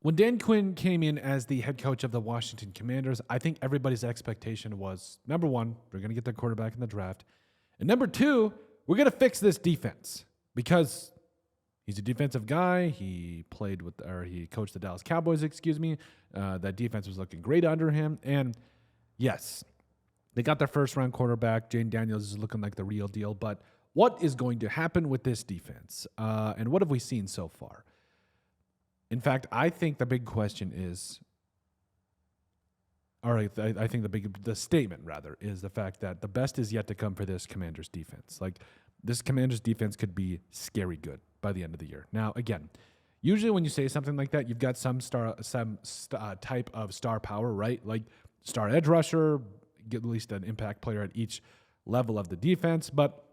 When Dan Quinn came in as the head coach of the Washington Commanders, I think everybody's expectation was, number one, we're going to get their quarterback in the draft. And number two, we're going to fix this defense because he's a defensive guy. He coached the Dallas Cowboys, That defense was looking great under him. And yes, they got their first-round quarterback. Jane Daniels is looking like the real deal. But what is going to happen with this defense? And what have we seen so far? In fact, I think the big question is, I think the statement rather is the fact that the best is yet to come for this Commanders defense. Like, this Commanders defense could be scary good by the end of the year. Now, again, usually when you say something like that, you've got some type of star power, right? Like star edge rusher, get at least an impact player at each level of the defense. But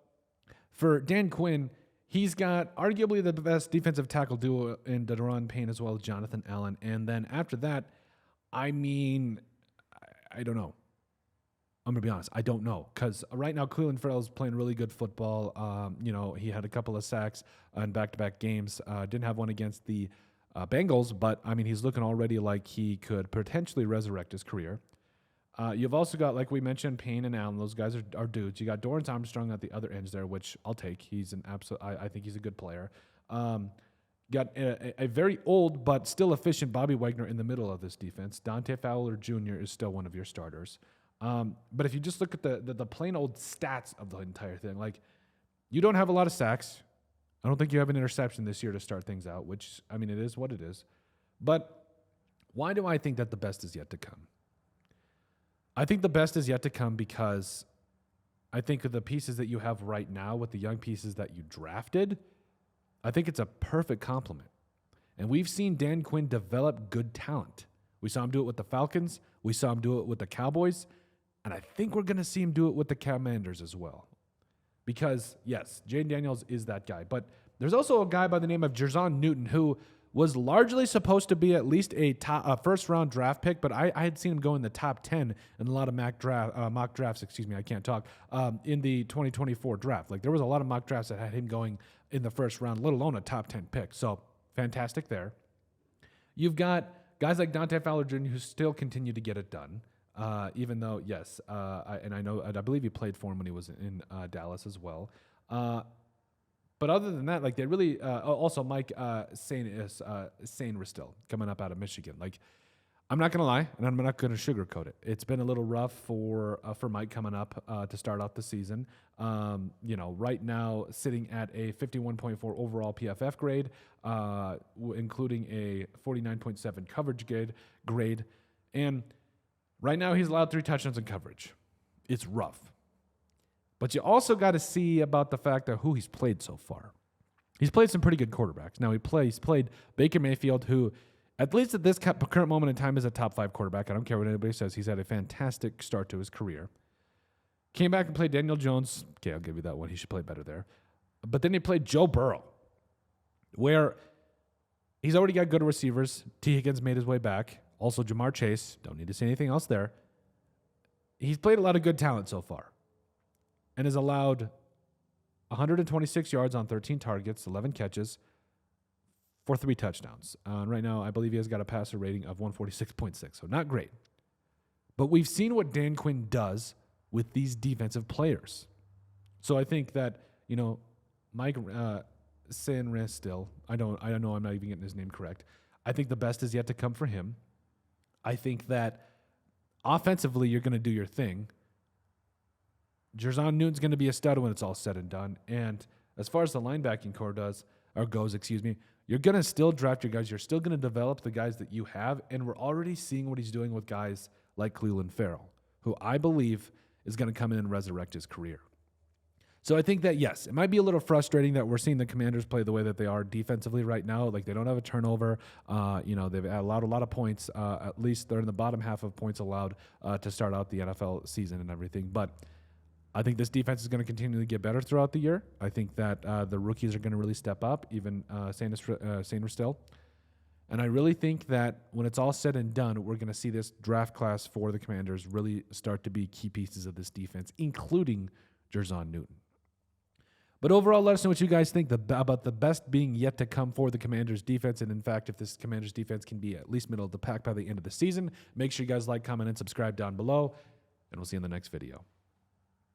for Dan Quinn, he's got arguably the best defensive tackle duo in Daron Payne as well as Jonathan Allen. And then after that, I don't know. I'm going to be honest. I don't know. Because right now, Clelin Ferrell is playing really good football. He had a couple of sacks in back-to-back games. Didn't have one against the Bengals, but, he's looking already like he could potentially resurrect his career. You've also got, like we mentioned, Payne and Allen. Those guys are dudes. You got Dorrance Armstrong at the other ends there, which I'll take. He's an absolute. I think he's a good player. Got a very old but still efficient Bobby Wagner in the middle of this defense. Dante Fowler Jr. is still one of your starters. But if you just look at the plain old stats of the entire thing, like you don't have a lot of sacks. I don't think you have an interception this year to start things out, which it is what it is. But why do I think that the best is yet to come? I think the best is yet to come because I think of the pieces that you have right now with the young pieces that you drafted, I think it's a perfect complement. And we've seen Dan Quinn develop good talent. We saw him do it with the Falcons. We saw him do it with the Cowboys. And I think we're going to see him do it with the Commanders as well. Because, yes, Jane Daniels is that guy. But there's also a guy by the name of Jerzon Newton who was largely supposed to be at least a first-round draft pick, but I had seen him go in the top 10 in a lot of mock drafts, in the 2024 draft. Like, there was a lot of mock drafts that had him going in the first round, let alone a top 10 pick. So, fantastic there. You've got guys like Dante Fowler Jr. who still continue to get it done, even though, yes, I believe he played for him when he was in Dallas as well. But other than that, like they really also Mike Sane Ristil coming up out of Michigan. Like, I'm not gonna lie, and I'm not gonna sugarcoat it. It's been a little rough for Mike coming up to start off the season. Right now sitting at a 51.4 overall PFF grade, including a 49.7 coverage grade, and right now he's allowed 3 touchdowns in coverage. It's rough. But you also got to see about the fact of who he's played so far. He's played some pretty good quarterbacks. Now, he's played Baker Mayfield, who, at least at this current moment in time, is a top 5 quarterback. I don't care what anybody says. He's had a fantastic start to his career. Came back and played Daniel Jones. Okay, I'll give you that one. He should play better there. But then he played Joe Burrow, where he's already got good receivers. T. Higgins made his way back. Also, Jamar Chase. Don't need to say anything else there. He's played a lot of good talent so far, and has allowed 126 yards on 13 targets, 11 catches, for 3 touchdowns. Right now, I believe he has got a passer rating of 146.6, so not great. But we've seen what Dan Quinn does with these defensive players. So I think that, Mike Sanris still, I know I'm not even getting his name correct. I think the best is yet to come for him. I think that offensively, you're going to do your thing. Jerzon Newton's going to be a stud when it's all said and done. And as far as the linebacking core goes, you're going to still draft your guys. You're still going to develop the guys that you have. And we're already seeing what he's doing with guys like Clelin Ferrell, who I believe is going to come in and resurrect his career. So I think that, yes, it might be a little frustrating that we're seeing the Commanders play the way that they are defensively right now. Like, they don't have a turnover. They've allowed a lot of points. At least they're in the bottom half of points allowed to start out the NFL season and everything. But I think this defense is going to continue to get better throughout the year. I think that the rookies are going to really step up, even Sane Ristil. And I really think that when it's all said and done, we're going to see this draft class for the Commanders really start to be key pieces of this defense, including Jerzon Newton. But overall, let us know what you guys think about the best being yet to come for the Commanders defense. And in fact, if this Commanders defense can be at least middle of the pack by the end of the season, make sure you guys like, comment, and subscribe down below. And we'll see you in the next video.